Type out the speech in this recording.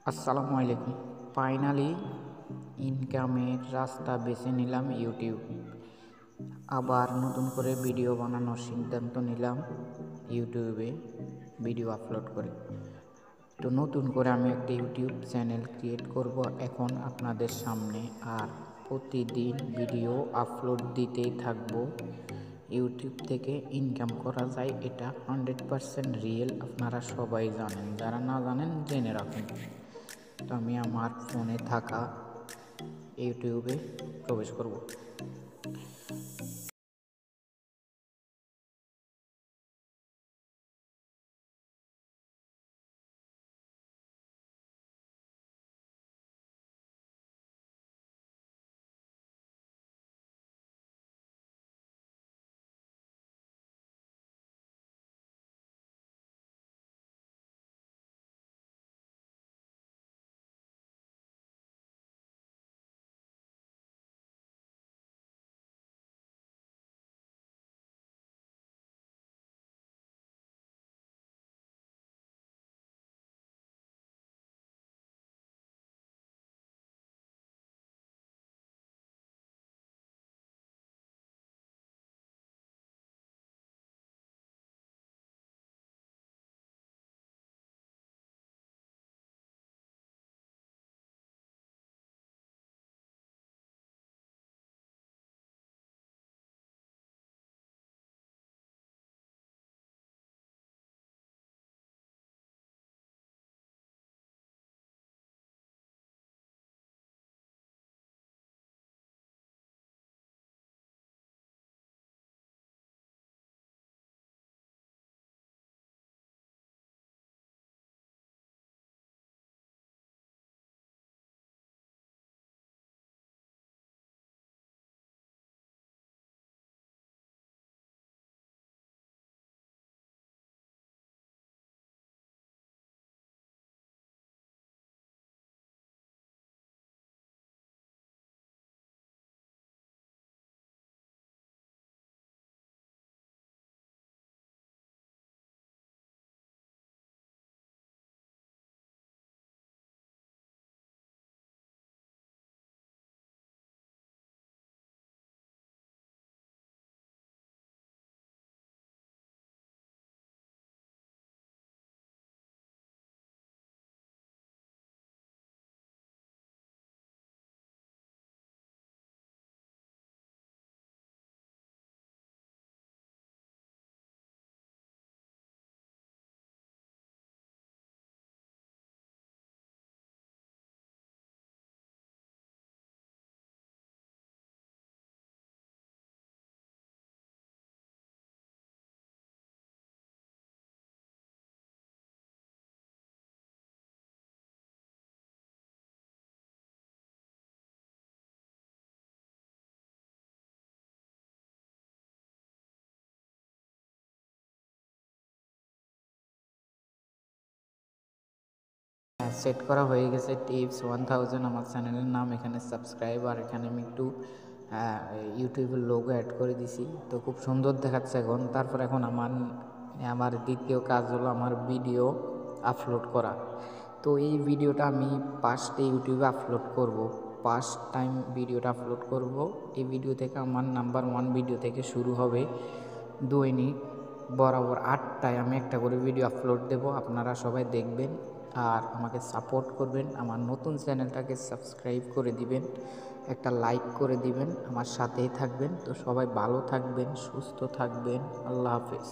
আসসালামু আলাইকুম। ফাইনালি ইনকামের রাস্তা বেছে নিলাম ইউটিউব। আবার নতুন করে ভিডিও বানানোর সিদ্ধান্ত নিলাম ইউটিউবে ভিডিও আপলোড করে। তো নতুন করে আমি একটা ইউটিউব চ্যানেল ক্রিয়েট করব এখন আপনাদের সামনে, আর প্রতিদিন ভিডিও আপলোড দিতেই থাকবো। ইউটিউব থেকে ইনকাম করা যায়, এটা 100% রিয়েল। আপনারা সবাই জানেন, যারা না জানেন জেনে রাখুন। তো আমি আমার ফোনে থাকা ইউটিউবে প্রবেশ করব। সেট করা হয়ে গেছে টিপস 1000 আমার চ্যানেলের নাম, এখানে সাবস্ক্রাইব, আর এখানে আমি একটু ইউটিউবের লোগো অ্যাড করে দিছি। তো খুব সুন্দর দেখাচ্ছে এখন। তারপর এখন আমার দ্বিতীয় কাজ হলো আমার ভিডিও আপলোড করা। তো এই ভিডিওটা আমি ফার্স্টে ইউটিউবে আপলোড করব, ফার্স্ট টাইম ভিডিওটা আপলোড করব। এই ভিডিও থেকে আমার নাম্বার 1 ভিডিও থেকে শুরু হবে। দৈনিক বরাবর 8টায় আমি একটা করে ভিডিও আপলোড দেব, আপনারা সবাই দেখবেন আর আমাকে সাপোর্ট করবেন। আমার নতুন চ্যানেলটাকে সাবস্ক্রাইব করে দিবেন, একটা লাইক করে দিবেন, আমার সাথেই থাকবেন। তো সবাই ভালো থাকবেন, সুস্থ থাকবেন। আল্লাহ হাফেজ।